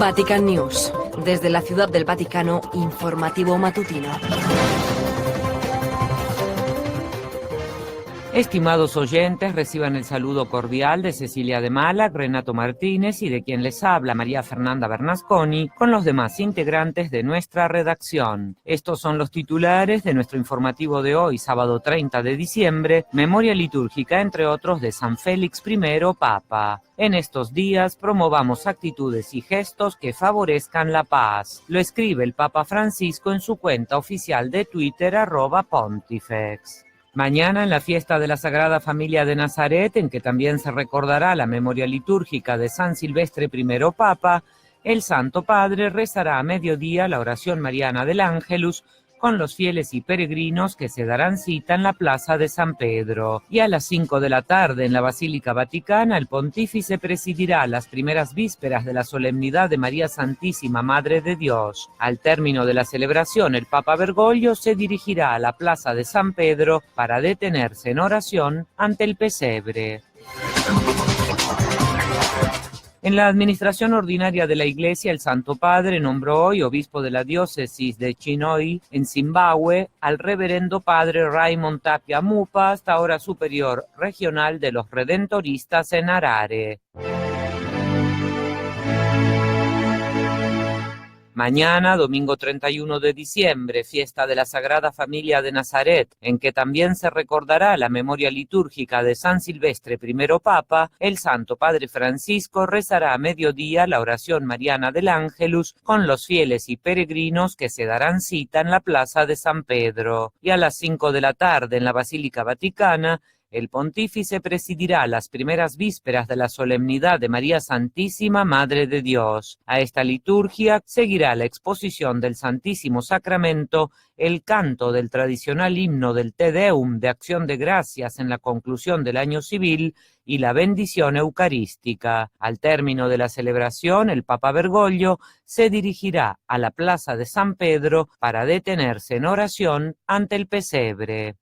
Vatican News. Desde la Ciudad del Vaticano, informativo matutino. Estimados oyentes, reciban el saludo cordial de Cecilia de Malac, Renato Martínez y de quien les habla, María Fernanda Bernasconi, con los demás integrantes de nuestra redacción. Estos son los titulares de nuestro informativo de hoy, sábado 30 de diciembre, memoria litúrgica, entre otros, de San Félix I, Papa. En estos días promovamos actitudes y gestos que favorezcan la paz. Lo escribe el Papa Francisco en su cuenta oficial de Twitter, @Pontifex. Mañana, en la fiesta de la Sagrada Familia de Nazaret, en que también se recordará la memoria litúrgica de San Silvestre I, Papa, el Santo Padre rezará a mediodía la oración mariana del Ángelus con los fieles y peregrinos que se darán cita en la plaza de San Pedro. Y a las 5 de la tarde, en la Basílica Vaticana, el pontífice presidirá las primeras vísperas de la solemnidad de María Santísima, Madre de Dios. Al término de la celebración, el Papa Bergoglio se dirigirá a la plaza de San Pedro para detenerse en oración ante el pesebre. En la administración ordinaria de la Iglesia, el Santo Padre nombró hoy obispo de la diócesis de Chinoy, en Zimbabue, al reverendo padre Raymond Tapia Mupa, hasta ahora superior regional de los redentoristas en Harare. Mañana, domingo 31 de diciembre, fiesta de la Sagrada Familia de Nazaret, en que también se recordará la memoria litúrgica de San Silvestre I, Papa, el Santo Padre Francisco rezará a mediodía la oración mariana del Ángelus con los fieles y peregrinos que se darán cita en la plaza de San Pedro. Y a las 5 de la tarde, en la Basílica Vaticana, el pontífice presidirá las primeras vísperas de la solemnidad de María Santísima, Madre de Dios. A esta liturgia seguirá la exposición del Santísimo Sacramento, el canto del tradicional himno del Te Deum de Acción de Gracias en la conclusión del año civil y la bendición eucarística. Al término de la celebración, el Papa Bergoglio se dirigirá a la plaza de San Pedro para detenerse en oración ante el pesebre.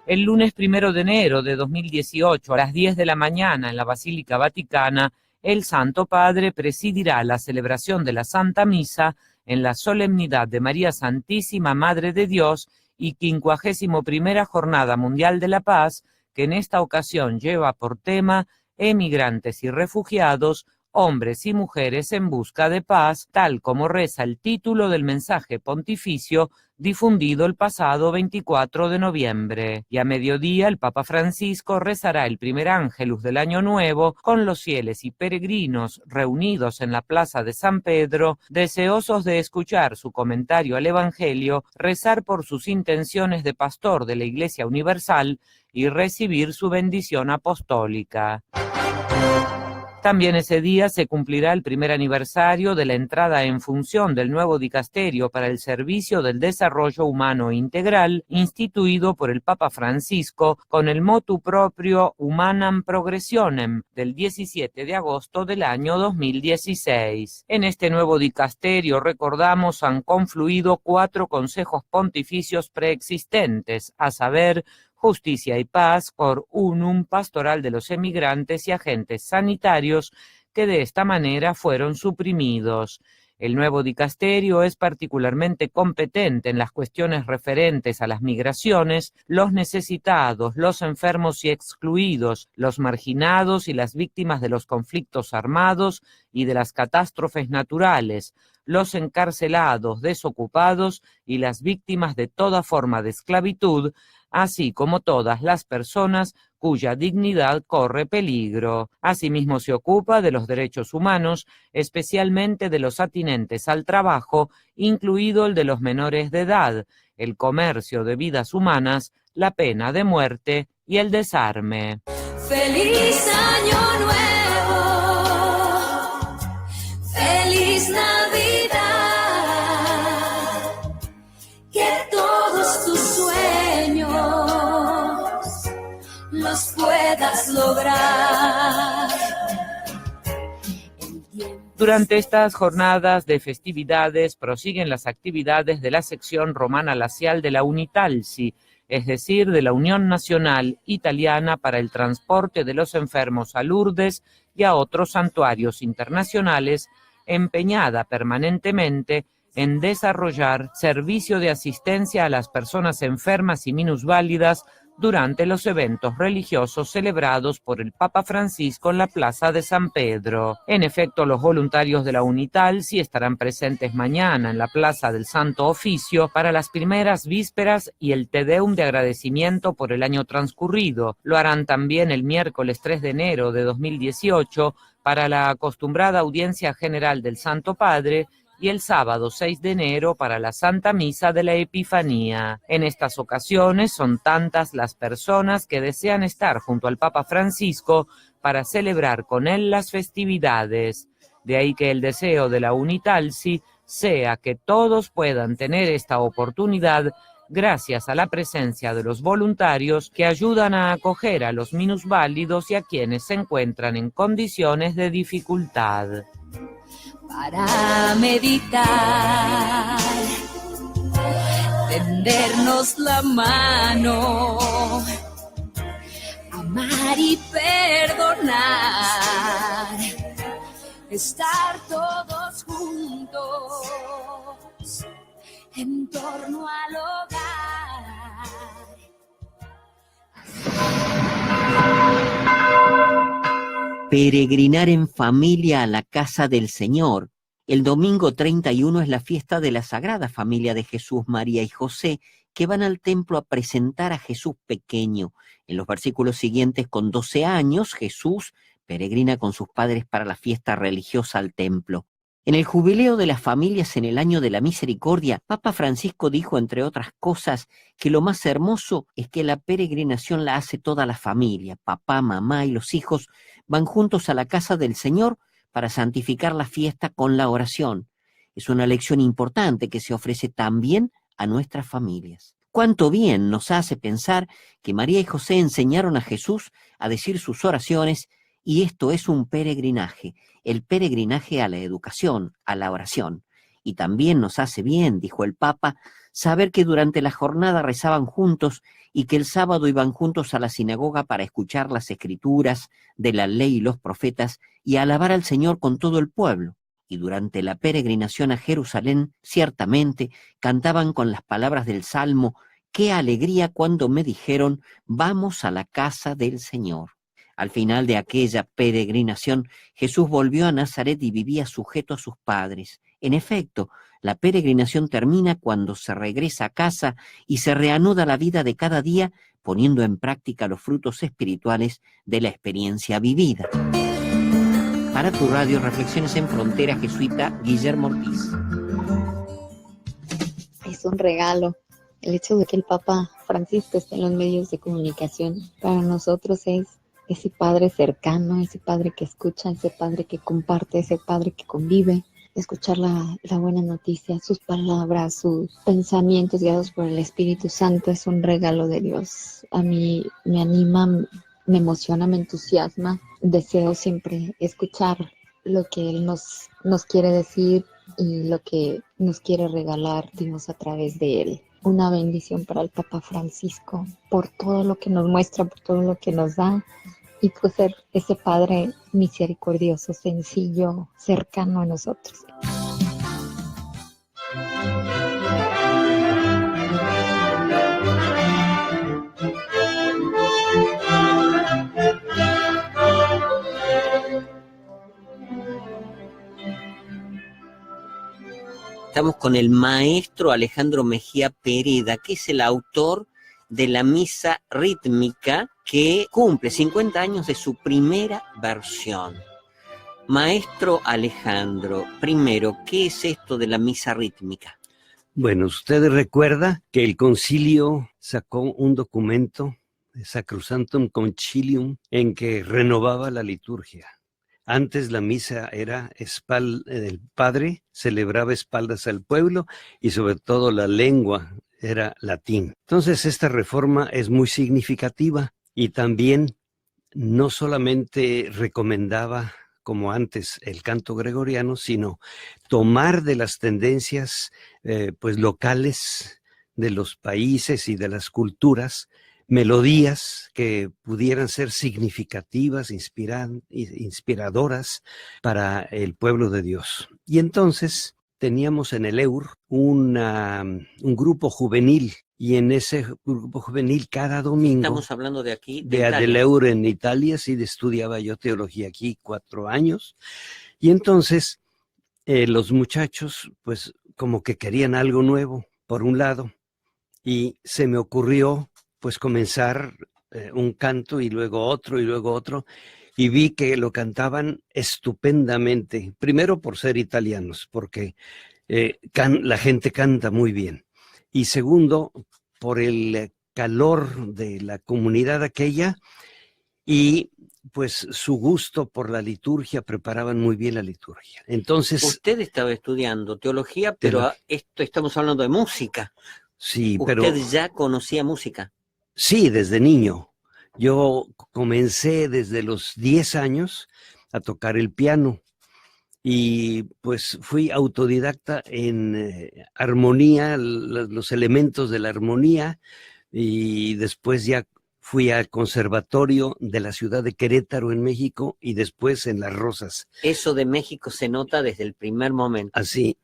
El lunes 1 de enero de 2018, a las 10 de la mañana, en la Basílica Vaticana, el Santo Padre presidirá la celebración de la Santa Misa en la solemnidad de María Santísima, Madre de Dios, y 51ª Jornada Mundial de la Paz, que en esta ocasión lleva por tema emigrantes y refugiados, hombres y mujeres en busca de paz, tal como reza el título del mensaje pontificio difundido el pasado 24 de noviembre. Y a mediodía el Papa Francisco rezará el primer Ángelus del Año Nuevo con los fieles y peregrinos reunidos en la plaza de San Pedro, deseosos de escuchar su comentario al Evangelio, rezar por sus intenciones de pastor de la Iglesia Universal y recibir su bendición apostólica. También ese día se cumplirá el primer aniversario de la entrada en función del nuevo dicasterio para el servicio del desarrollo humano integral, instituido por el Papa Francisco con el motu proprio Humanam Progressionem del 17 de agosto del año 2016. En este nuevo dicasterio, recordamos, han confluido 4 consejos pontificios preexistentes, a saber, Justicia y Paz, Cor Unum, Pastoral de los Emigrantes y Agentes Sanitarios, que de esta manera fueron suprimidos. El nuevo dicasterio es particularmente competente en las cuestiones referentes a las migraciones, los necesitados, los enfermos y excluidos, los marginados y las víctimas de los conflictos armados y de las catástrofes naturales, los encarcelados, desocupados y las víctimas de toda forma de esclavitud, así como todas las personas cuya dignidad corre peligro. Asimismo se ocupa de los derechos humanos, especialmente de los atinentes al trabajo, incluido el de los menores de edad, el comercio de vidas humanas, la pena de muerte y el desarme. ¡Feliz Año Nuevo! ¡Feliz Navidad! Que todos tus sueños los puedas lograr. Durante estas jornadas de festividades prosiguen las actividades de la sección romana lacial de la Unitalsi, es decir, de la Unión Nacional Italiana para el Transporte de los Enfermos a Lourdes y a otros santuarios internacionales, empeñada permanentemente en desarrollar servicio de asistencia a las personas enfermas y minusválidas durante los eventos religiosos celebrados por el Papa Francisco en la Plaza de San Pedro. En efecto, los voluntarios de la Unitalsi estarán presentes mañana en la Plaza del Santo Oficio para las primeras vísperas y el Te Deum de agradecimiento por el año transcurrido. Lo harán también el miércoles 3 de enero de 2018 para la acostumbrada audiencia general del Santo Padre y el sábado 6 de enero para la Santa Misa de la Epifanía. En estas ocasiones son tantas las personas que desean estar junto al Papa Francisco para celebrar con él las festividades. De ahí que el deseo de la Unitalsi sea que todos puedan tener esta oportunidad gracias a la presencia de los voluntarios que ayudan a acoger a los minusválidos y a quienes se encuentran en condiciones de dificultad. Para meditar, tendernos la mano, amar y perdonar, estar todos juntos en torno al hogar. Peregrinar en familia a la casa del Señor. El domingo 31 es la fiesta de la Sagrada Familia de Jesús, María y José, que van al templo a presentar a Jesús pequeño. En los versículos siguientes, con 12 años, Jesús peregrina con sus padres para la fiesta religiosa al templo. En el jubileo de las familias en el año de la misericordia, Papa Francisco dijo, entre otras cosas, que lo más hermoso es que la peregrinación la hace toda la familia. Papá, mamá y los hijos van juntos a la casa del Señor para santificar la fiesta con la oración. Es una lección importante que se ofrece también a nuestras familias. Cuánto bien nos hace pensar que María y José enseñaron a Jesús a decir sus oraciones, y esto es un peregrinaje, el peregrinaje a la educación, a la oración. Y también nos hace bien, dijo el Papa, saber que durante la jornada rezaban juntos y que el sábado iban juntos a la sinagoga para escuchar las escrituras de la ley y los profetas y a alabar al Señor con todo el pueblo. Y durante la peregrinación a Jerusalén, ciertamente, cantaban con las palabras del Salmo: «Qué alegría cuando me dijeron, vamos a la casa del Señor». Al final de aquella peregrinación, Jesús volvió a Nazaret y vivía sujeto a sus padres. En efecto, la peregrinación termina cuando se regresa a casa y se reanuda la vida de cada día, poniendo en práctica los frutos espirituales de la experiencia vivida. Para tu radio, Reflexiones en Frontera, jesuita Guillermo Ortiz. Es un regalo. El hecho de que el Papa Francisco esté en los medios de comunicación para nosotros es ese padre cercano, ese padre que escucha, ese padre que comparte, ese padre que convive. Escuchar la buena noticia, sus palabras, sus pensamientos guiados por el Espíritu Santo es un regalo de Dios. A mí me anima, me emociona, me entusiasma. Deseo siempre escuchar lo que Él nos quiere decir y lo que nos quiere regalar Dios a través de Él. Una bendición para el Papa Francisco por todo lo que nos muestra, por todo lo que nos da, y por ser ese Padre misericordioso, sencillo, cercano a nosotros. Estamos con el maestro Alejandro Mejía Pereda, que es el autor de la misa rítmica que cumple 50 años de su primera versión. Maestro Alejandro, primero, ¿qué es esto de la misa rítmica? Bueno, usted recuerda que el concilio sacó un documento, Sacrosanctum Concilium, en que renovaba la liturgia. Antes la misa era el padre celebraba espaldas al pueblo y sobre todo la lengua era latín. Entonces esta reforma es muy significativa y también no solamente recomendaba como antes el canto gregoriano, sino tomar de las tendencias locales de los países y de las culturas, melodías que pudieran ser significativas, inspiradoras para el pueblo de Dios. Y entonces teníamos en el EUR un grupo juvenil, y en ese grupo juvenil cada domingo... Estamos hablando de aquí, del EUR en Italia, sí, estudiaba yo teología aquí 4 años, y entonces los muchachos pues como que querían algo nuevo, por un lado, y se me ocurrió pues comenzar un canto y luego otro, y vi que lo cantaban estupendamente, primero por ser italianos, porque la gente canta muy bien, y segundo, por el calor de la comunidad aquella, y pues su gusto por la liturgia, preparaban muy bien la liturgia. Entonces... Usted estaba estudiando teología, pero esto estamos hablando de música. Sí, ¿Usted ya conocía música? Sí, desde niño. Yo comencé desde los 10 años a tocar el piano y pues fui autodidacta en armonía, los elementos de la armonía, y después ya fui al conservatorio de la ciudad de Querétaro en México y después en Las Rosas. Eso de México se nota desde el primer momento. Así.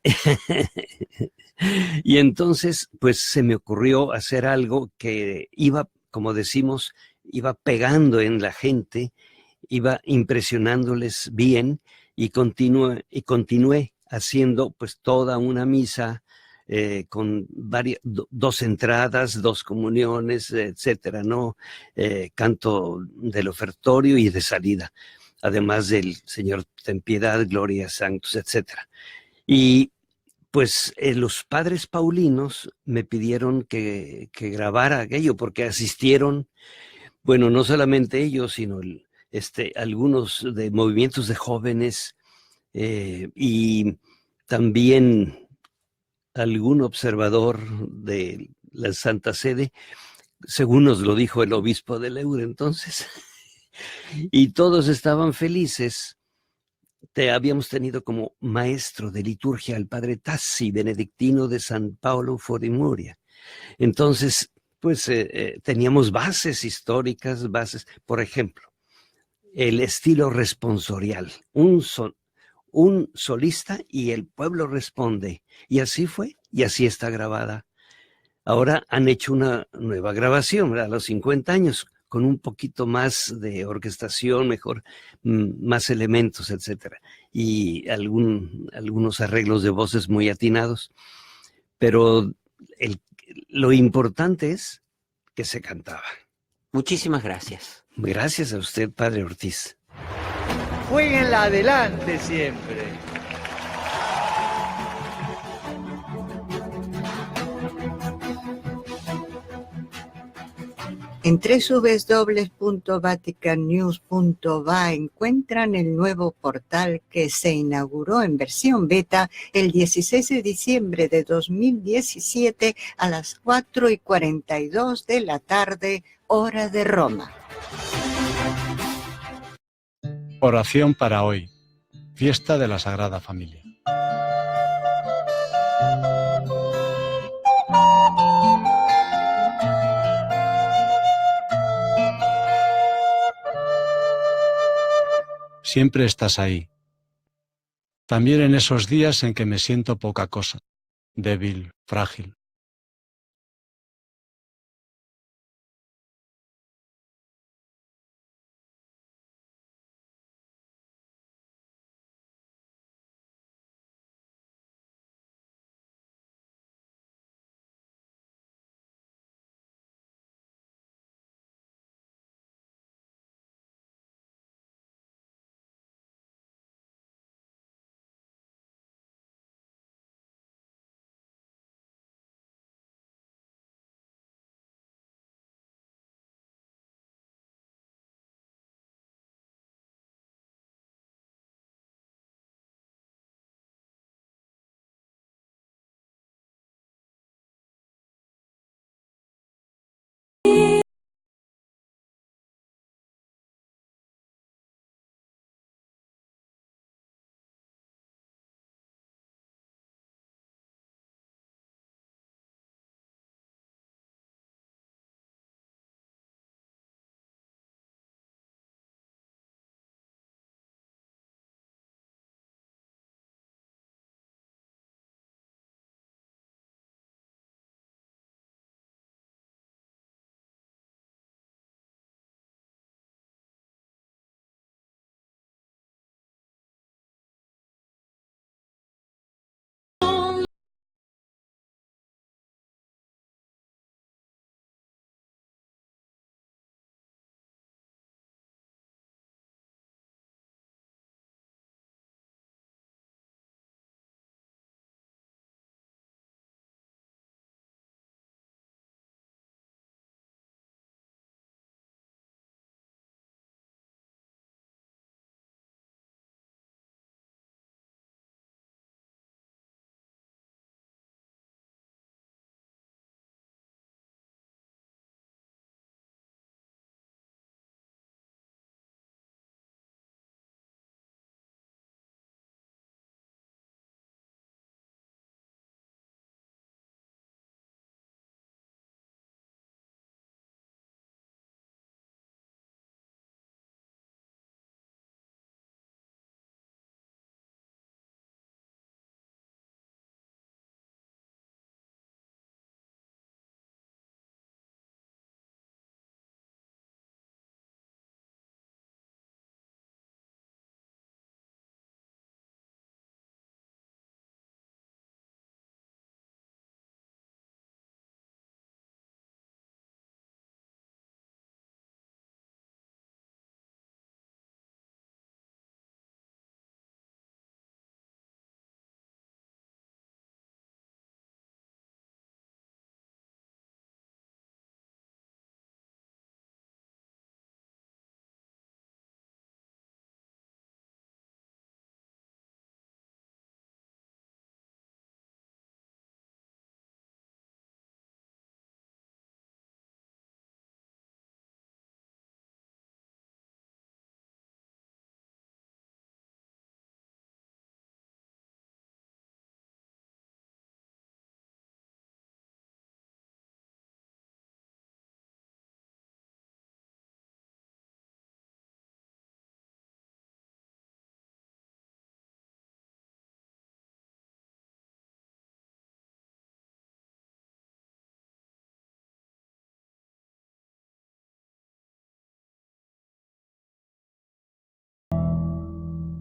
Y entonces pues se me ocurrió hacer algo que iba, como decimos, iba pegando en la gente, iba impresionándoles bien, y continué haciendo pues toda una misa con dos entradas, 2 comuniones, etcétera, ¿no? Canto del ofertorio y de salida, además del Señor ten piedad, Gloria Sanctus, etcétera. Y pues los padres paulinos me pidieron que grabara aquello, porque asistieron, bueno, no solamente ellos, sino algunos de movimientos de jóvenes, y también algún observador de la Santa Sede, según nos lo dijo el obispo de Leur entonces, y todos estaban felices. Habíamos tenido como maestro de liturgia al padre Tassi, benedictino de San Paolo fuori Muria. Entonces, pues teníamos bases históricas, por ejemplo, el estilo responsorial, un solista y el pueblo responde. Y así fue, y así está grabada. Ahora han hecho una nueva grabación, ¿verdad? A los 50 años, con un poquito más de orquestación, mejor, más elementos, etcétera, y algunos arreglos de voces muy atinados. Pero lo importante es que se cantaba. Muchísimas gracias. Gracias a usted, padre Ortiz. Jueguenla adelante siempre. En www.vaticannews.va encuentran el nuevo portal que se inauguró en versión beta el 16 de diciembre de 2017 a las 4:42 de la tarde, hora de Roma. Oración para hoy, fiesta de la Sagrada Familia. Siempre estás ahí. También en esos días en que me siento poca cosa, débil, frágil.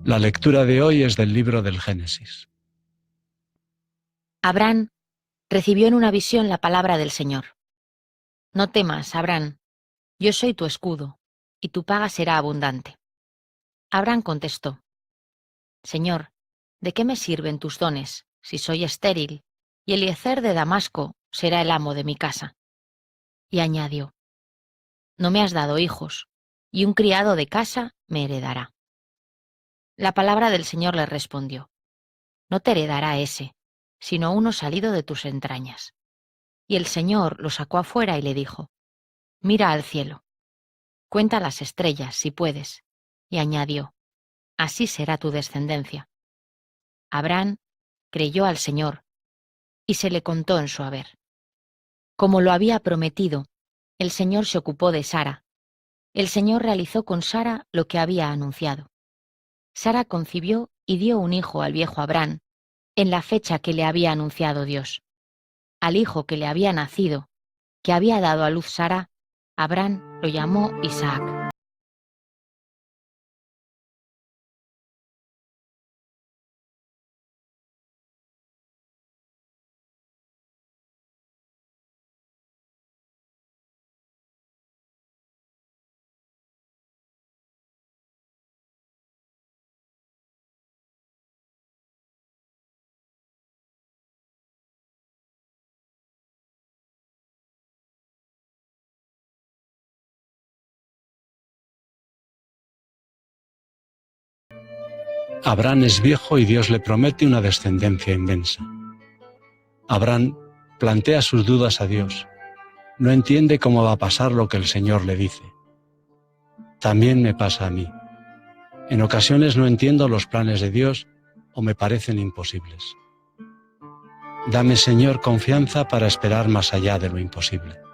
La lectura de hoy es del libro del Génesis. Abraham recibió en una visión la palabra del Señor. No temas, Abraham, yo soy tu escudo, y tu paga será abundante. Abraham contestó, Señor, ¿de qué me sirven tus dones si soy estéril, y Eliezer de Damasco será el amo de mi casa? Y añadió, no me has dado hijos, y un criado de casa me heredará. La palabra del Señor le respondió, no te heredará ese, sino uno salido de tus entrañas. Y el Señor lo sacó afuera y le dijo, mira al cielo, cuenta las estrellas si puedes, y añadió, así será tu descendencia. Abraham creyó al Señor, y se le contó en su haber. Como lo había prometido, el Señor se ocupó de Sara. El Señor realizó con Sara lo que había anunciado. Sara concibió y dio un hijo al viejo Abraham, en la fecha que le había anunciado Dios. Al hijo que le había nacido, que había dado a luz Sara, Abraham lo llamó Isaac. Abraham es viejo y Dios le promete una descendencia inmensa. Abraham plantea sus dudas a Dios. No entiende cómo va a pasar lo que el Señor le dice. También me pasa a mí. En ocasiones no entiendo los planes de Dios o me parecen imposibles. Dame, Señor, confianza para esperar más allá de lo imposible.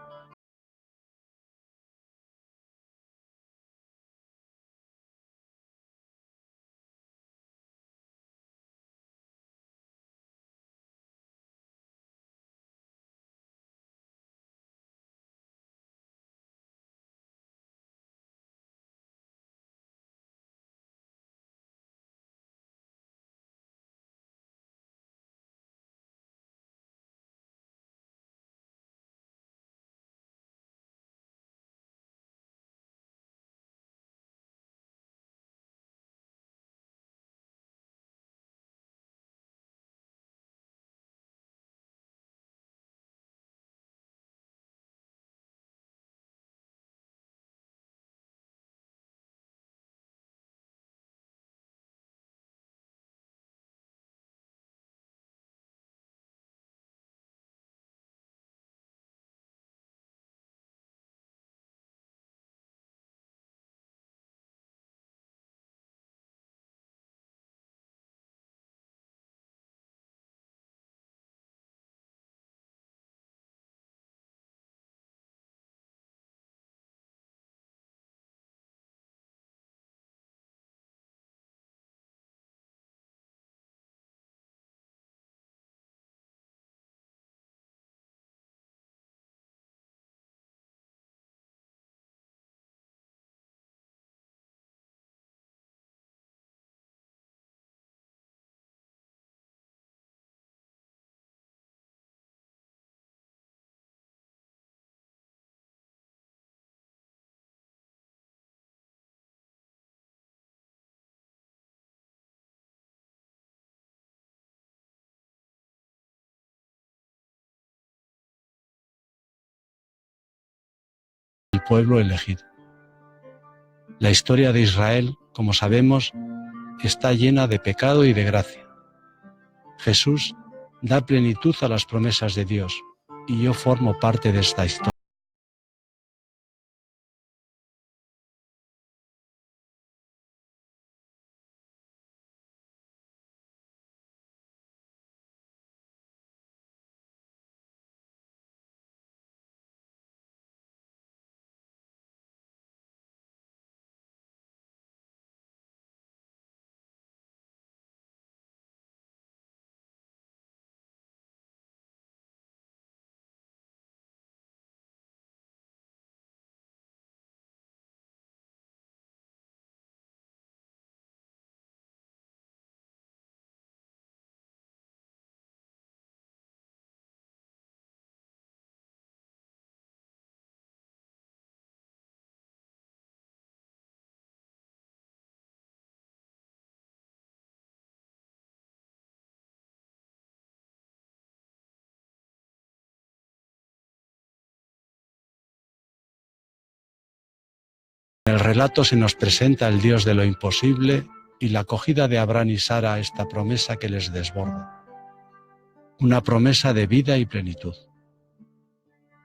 El pueblo elegido. La historia de Israel, como sabemos, está llena de pecado y de gracia. Jesús da plenitud a las promesas de Dios, y yo formo parte de esta historia. relato se nos presenta el Dios de lo imposible y la acogida de Abraham y Sara a esta promesa que les desborda. Una promesa de vida y plenitud.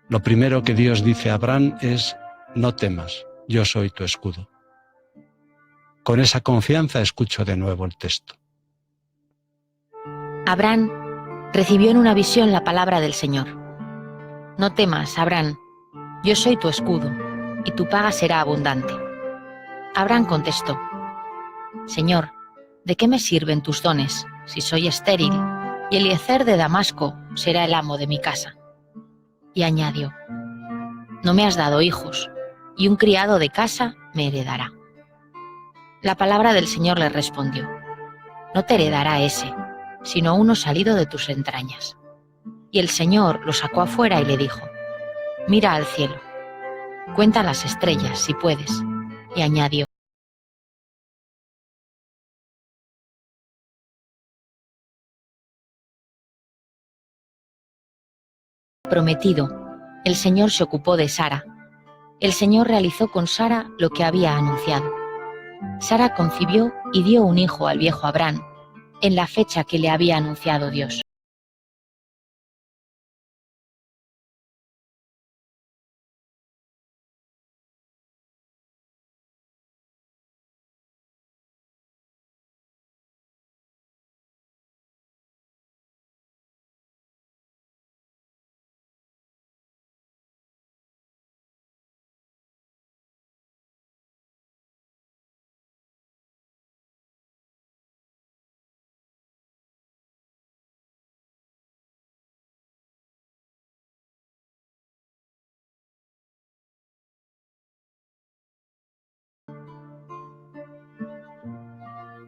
Lo primero que Dios dice a Abraham es: no temas, yo soy tu escudo. Con esa confianza escucho de nuevo el texto. Abraham recibió en una visión la palabra del Señor. No temas, Abraham, yo soy tu escudo, y tu paga será abundante. Abraham contestó: Señor, ¿de qué me sirven tus dones si soy estéril, y Eliezer de Damasco será el amo de mi casa? Y añadió: no me has dado hijos, y un criado de casa me heredará. La palabra del Señor le respondió: no te heredará ese, sino uno salido de tus entrañas. Y el Señor lo sacó afuera y le dijo: mira al cielo, cuenta las estrellas si puedes. Y añadió: prometido, el Señor se ocupó de Sara. El Señor realizó con Sara lo que había anunciado. Sara concibió y dio un hijo al viejo Abraham, en la fecha que le había anunciado Dios.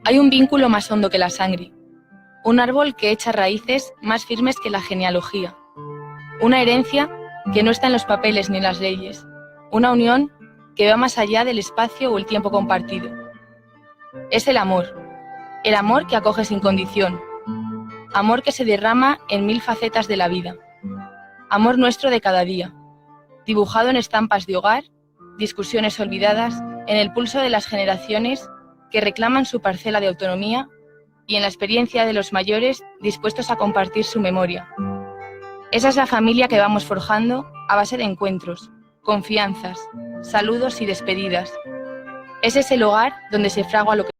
Hay un vínculo más hondo que la sangre, un árbol que echa raíces más firmes que la genealogía, una herencia que no está en los papeles ni en las leyes, una unión que va más allá del espacio o el tiempo compartido. Es el amor que acoge sin condición, amor que se derrama en mil facetas de la vida, amor nuestro de cada día, dibujado en estampas de hogar, discusiones olvidadas, en el pulso de las generaciones que reclaman su parcela de autonomía y en la experiencia de los mayores dispuestos a compartir su memoria. Esa es la familia que vamos forjando a base de encuentros, confianzas, saludos y despedidas. Ese es el hogar donde se fragua lo que...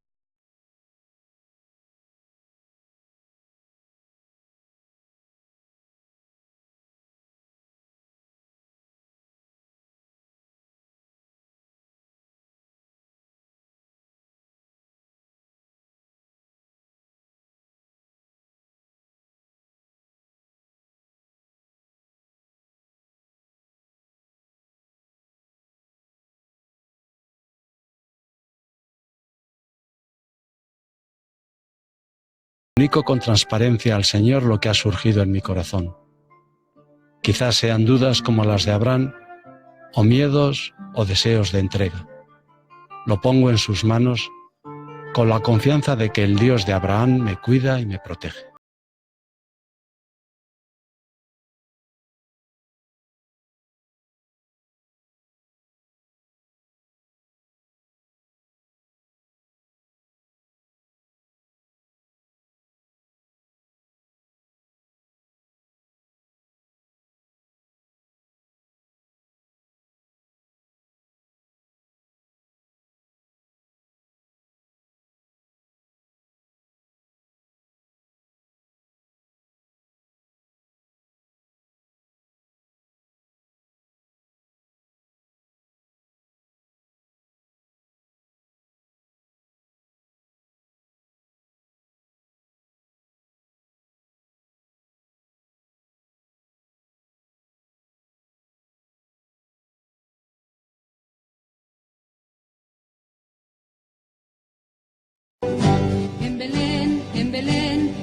Comunico con transparencia al Señor lo que ha surgido en mi corazón. Quizás sean dudas como las de Abraham, o miedos o deseos de entrega. Lo pongo en sus manos con la confianza de que el Dios de Abraham me cuida y me protege.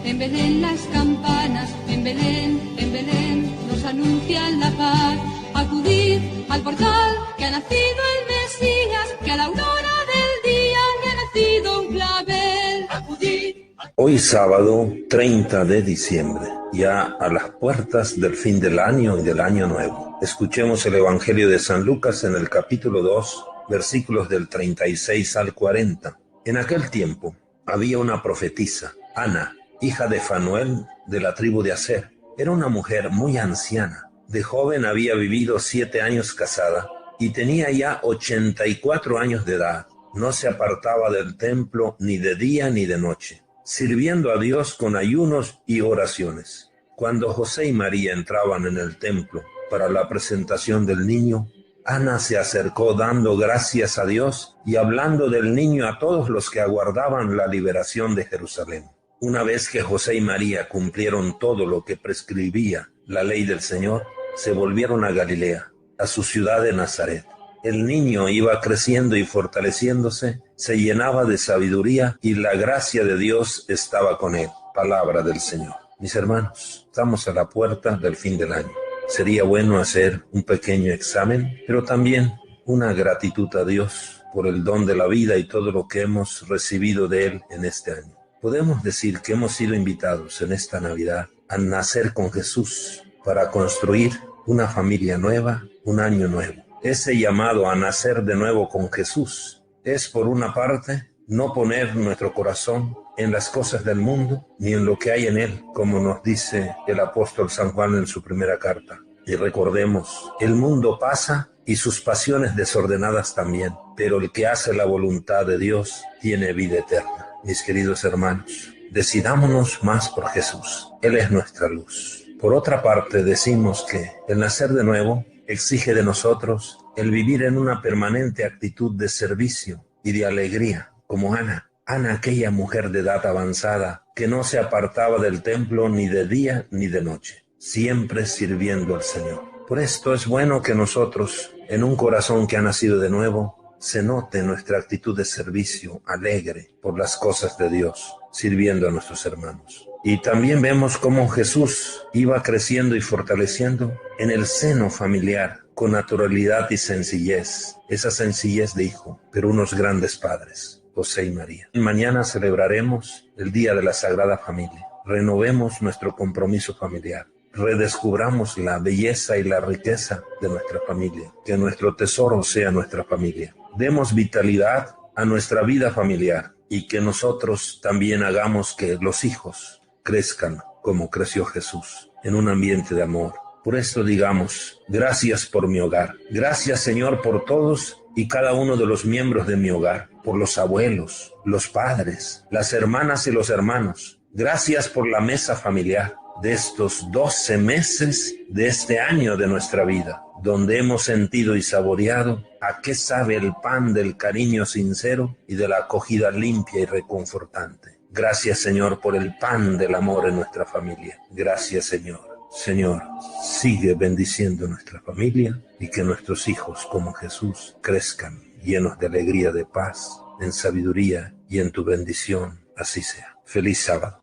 En Belén las campanas, en Belén nos anuncian la paz. Acudid al portal que ha nacido el Mesías, que a la aurora del día le ha nacido un clavel. Acudid. Hoy sábado 30 de diciembre, ya a las puertas del fin del año y del año nuevo. Escuchemos el Evangelio de San Lucas en el capítulo 2, versículos del 36 al 40. En aquel tiempo había una profetisa, Ana, hija de Fanuel, de la tribu de Aser. Era una mujer muy anciana. De joven había vivido 7 años casada y tenía ya 84 años de edad. No se apartaba del templo ni de día ni de noche, sirviendo a Dios con ayunos y oraciones. Cuando José y María entraban en el templo para la presentación del niño, Ana se acercó dando gracias a Dios y hablando del niño a todos los que aguardaban la liberación de Jerusalén. Una vez que José y María cumplieron todo lo que prescribía la ley del Señor, se volvieron a Galilea, a su ciudad de Nazaret. El niño iba creciendo y fortaleciéndose, se llenaba de sabiduría y la gracia de Dios estaba con él. Palabra del Señor. Mis hermanos, estamos a la puerta del fin del año. Sería bueno hacer un pequeño examen, pero también una gratitud a Dios por el don de la vida y todo lo que hemos recibido de Él en este año. Podemos decir que hemos sido invitados en esta Navidad a nacer con Jesús para construir una familia nueva, un año nuevo. Ese llamado a nacer de nuevo con Jesús es, por una parte, no poner nuestro corazón en las cosas del mundo ni en lo que hay en él, como nos dice el apóstol San Juan en su primera carta. Y recordemos, el mundo pasa y sus pasiones desordenadas también, pero el que hace la voluntad de Dios tiene vida eterna. Mis queridos hermanos, decidámonos más por Jesús. Él es nuestra luz. Por otra parte, decimos que el nacer de nuevo exige de nosotros el vivir en una permanente actitud de servicio y de alegría, como Ana, aquella mujer de edad avanzada que no se apartaba del templo ni de día ni de noche, siempre sirviendo al Señor. Por esto es bueno que nosotros, en un corazón que ha nacido de nuevo, se note nuestra actitud de servicio alegre por las cosas de Dios, sirviendo a nuestros hermanos. Y también vemos cómo Jesús iba creciendo y fortaleciendo en el seno familiar, con naturalidad y sencillez, esa sencillez de hijo, pero unos grandes padres, José y María. Mañana celebraremos el Día de la Sagrada Familia. Renovemos nuestro compromiso familiar. Redescubramos la belleza y la riqueza de nuestra familia. Que nuestro tesoro sea nuestra familia. Demos vitalidad a nuestra vida familiar y que nosotros también hagamos que los hijos crezcan como creció Jesús, en un ambiente de amor. Por esto digamos, gracias por mi hogar. Gracias, Señor, por todos y cada uno de los miembros de mi hogar, por los abuelos, los padres, las hermanas y los hermanos. Gracias por la mesa familiar de estos 12 meses de este año de nuestra vida, donde hemos sentido y saboreado a qué sabe el pan del cariño sincero y de la acogida limpia y reconfortante. Gracias, Señor, por el pan del amor en nuestra familia. Gracias, Señor. Señor, sigue bendiciendo nuestra familia y que nuestros hijos, como Jesús, crezcan llenos de alegría, de paz, en sabiduría y en tu bendición. Así sea. Feliz sábado.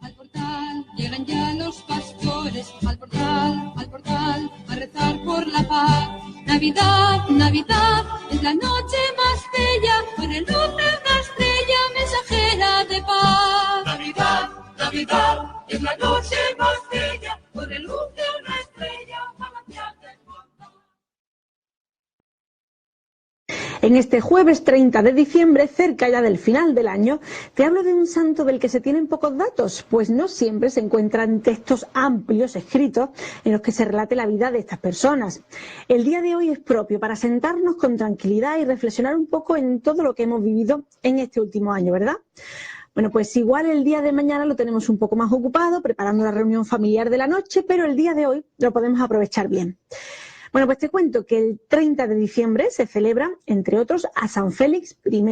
Al portal llegan ya los pastores, al portal, a rezar por la paz. Navidad, Navidad, es la noche más bella, con el luz de una estrella mensajera de paz. Navidad, Navidad, es la noche más bella, con el luz de una estrella manantial del mundo. En este jueves 30 de diciembre, cerca ya del final del año, te hablo de un santo del que se tienen pocos datos, pues no siempre se encuentran textos amplios escritos en los que se relate la vida de estas personas. El día de hoy es propio para sentarnos con tranquilidad y reflexionar un poco en todo lo que hemos vivido en este último año, ¿verdad? Bueno, pues igual el día de mañana lo tenemos un poco más ocupado, preparando la reunión familiar de la noche, pero el día de hoy lo podemos aprovechar bien. Bueno, pues te cuento que el 30 de diciembre se celebra, entre otros, a San Félix I,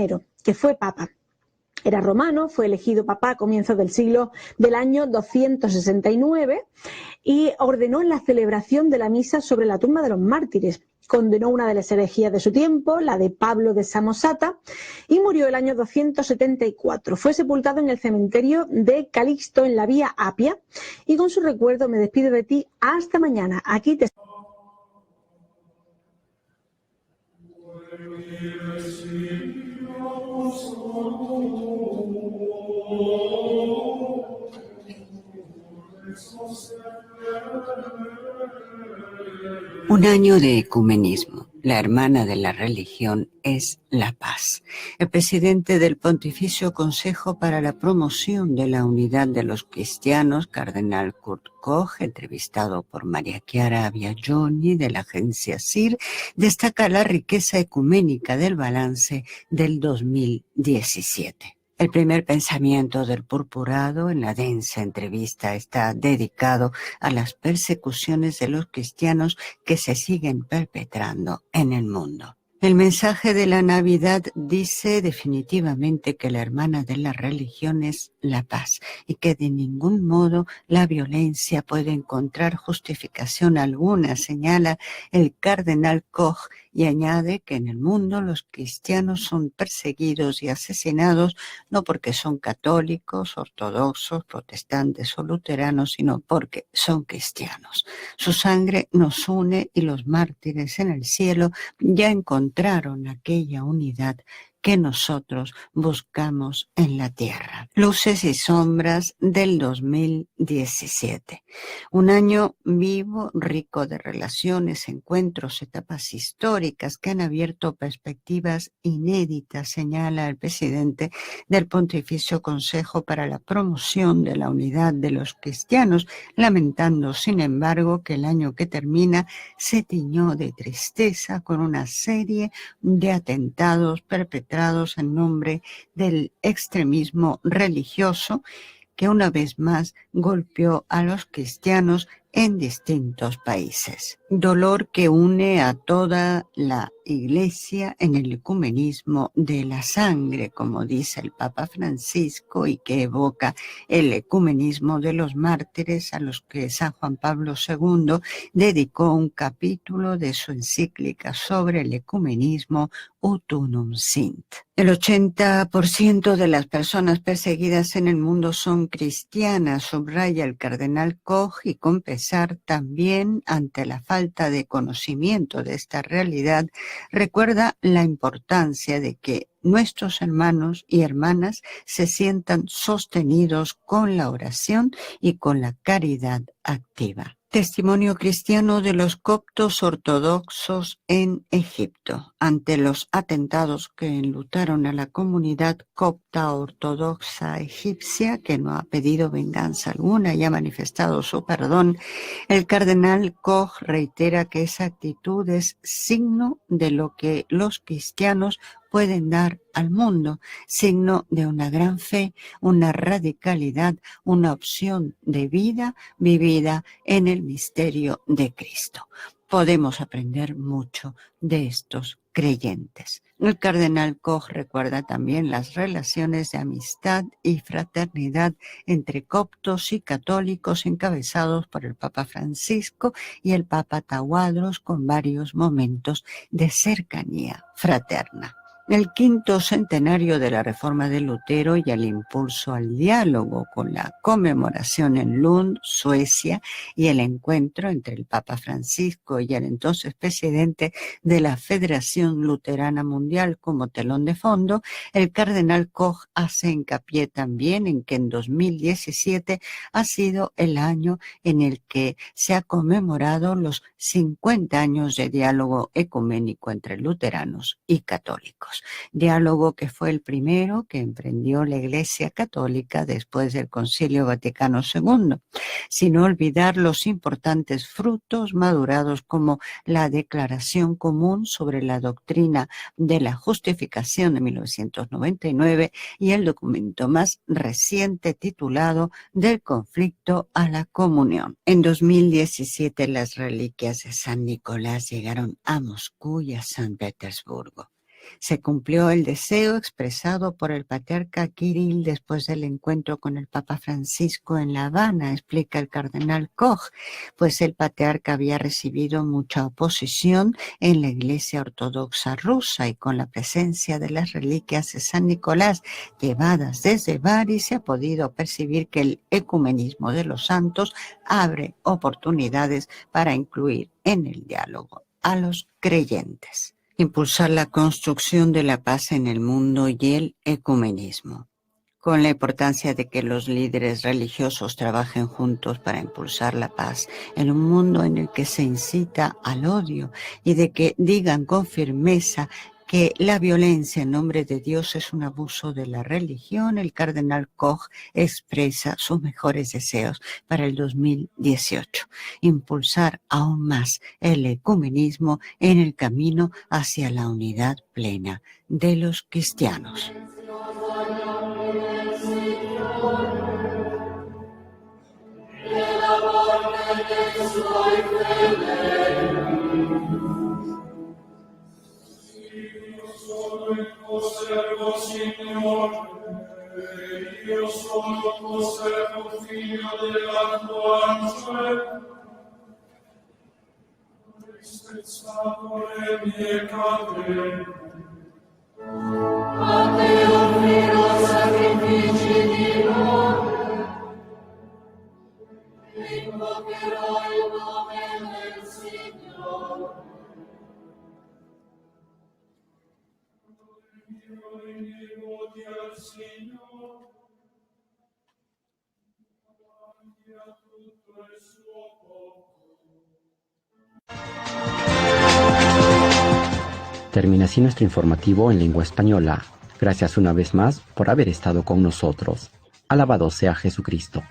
que fue papa. Era romano, fue elegido papa a comienzos del año 269 y ordenó la celebración de la misa sobre la tumba de los mártires. Condenó una de las herejías de su tiempo, la de Pablo de Samosata, y murió el año 274. Fue sepultado en el cementerio de Calixto, en la vía Apia, y con su recuerdo me despido de ti hasta mañana. Aquí te... Un año de ecumenismo. la hermana de la religión es la paz. El presidente del Pontificio Consejo para la Promoción de la Unidad de los Cristianos, cardenal Kurt Koch, entrevistado por María Chiara Biagioni de la agencia CIR, destaca la riqueza ecuménica del balance del 2017. El primer pensamiento del purpurado en la densa entrevista está dedicado a las persecuciones de los cristianos que se siguen perpetrando en el mundo. El mensaje de la Navidad dice definitivamente que la hermana de la religión es la paz y que de ningún modo la violencia puede encontrar justificación alguna, señala el cardenal Koch, y añade que en el mundo los cristianos son perseguidos y asesinados no porque son católicos, ortodoxos, protestantes o luteranos, sino porque son cristianos. Su sangre nos une y los mártires en el cielo ya encontraron aquella unidad que nosotros buscamos en la tierra. Luces y sombras del 2017. Un año vivo, rico de relaciones, encuentros, etapas históricas que han abierto perspectivas inéditas, señala el presidente del Pontificio Consejo para la Promoción de la Unidad de los Cristianos, lamentando, sin embargo, que el año que termina se tiñó de tristeza con una serie de atentados perpetrados en nombre del extremismo religioso que una vez más golpeó a los cristianos en distintos países. Dolor que une a toda la Iglesia en el ecumenismo de la sangre, como dice el Papa Francisco, y que evoca el ecumenismo de los mártires a los que San Juan Pablo II dedicó un capítulo de su encíclica sobre el ecumenismo Ut Unum Sint. El 80% de las personas perseguidas en el mundo son cristianas, subraya el cardenal Koch, y con pesar también ante la falta de conocimiento de esta realidad, recuerda la importancia de que nuestros hermanos y hermanas se sientan sostenidos con la oración y con la caridad activa. Testimonio cristiano de los coptos ortodoxos en Egipto. Ante los atentados que enlutaron a la comunidad copta ortodoxa egipcia, que no ha pedido venganza alguna y ha manifestado su perdón, el cardenal Koch reitera que esa actitud es signo de lo que los cristianos pueden dar al mundo, signo de una gran fe, una radicalidad, una opción de vida vivida en el misterio de Cristo. Podemos aprender mucho de estos creyentes. El cardenal Koch recuerda también las relaciones de amistad y fraternidad entre coptos y católicos encabezados por el Papa Francisco y el Papa Tawadros, con varios momentos de cercanía fraterna. El 5º centenario de la Reforma de Lutero y el impulso al diálogo con la conmemoración en Lund, Suecia, y el encuentro entre el Papa Francisco y el entonces presidente de la Federación Luterana Mundial como telón de fondo, el cardenal Koch hace hincapié también en que en 2017 ha sido el año en el que se ha conmemorado los 50 años de diálogo ecuménico entre luteranos y católicos. Diálogo que fue el primero que emprendió la Iglesia Católica después del Concilio Vaticano II, sin olvidar los importantes frutos madurados como la Declaración Común sobre la Doctrina de la Justificación de 1999 y el documento más reciente titulado Del conflicto a la comunión. En 2017 las reliquias de San Nicolás llegaron a Moscú y a San Petersburgo. Se cumplió el deseo expresado por el patriarca Kirill después del encuentro con el Papa Francisco en La Habana, explica el cardenal Koch, pues el patriarca había recibido mucha oposición en la Iglesia Ortodoxa rusa, y con la presencia de las reliquias de San Nicolás llevadas desde Bari se ha podido percibir que el ecumenismo de los santos abre oportunidades para incluir en el diálogo a los creyentes. Impulsar la construcción de la paz en el mundo y el ecumenismo. con la importancia de que los líderes religiosos trabajen juntos para impulsar la paz en un mundo en el que se incita al odio, y de que digan con firmeza que la violencia en nombre de Dios es un abuso de la religión. El cardenal Koch expresa sus mejores deseos para el 2018. Impulsar aún más el ecumenismo en el camino hacia la unidad plena de los cristianos. Osservo, Signore, io solo osservo figlio della tua angelo, spezzato le mie cave. A te offrirò sacrifici di lode, invocherò il nome del Signore. Termina así nuestro informativo en lengua española. Gracias una vez más por haber estado con nosotros. Alabado sea Jesucristo.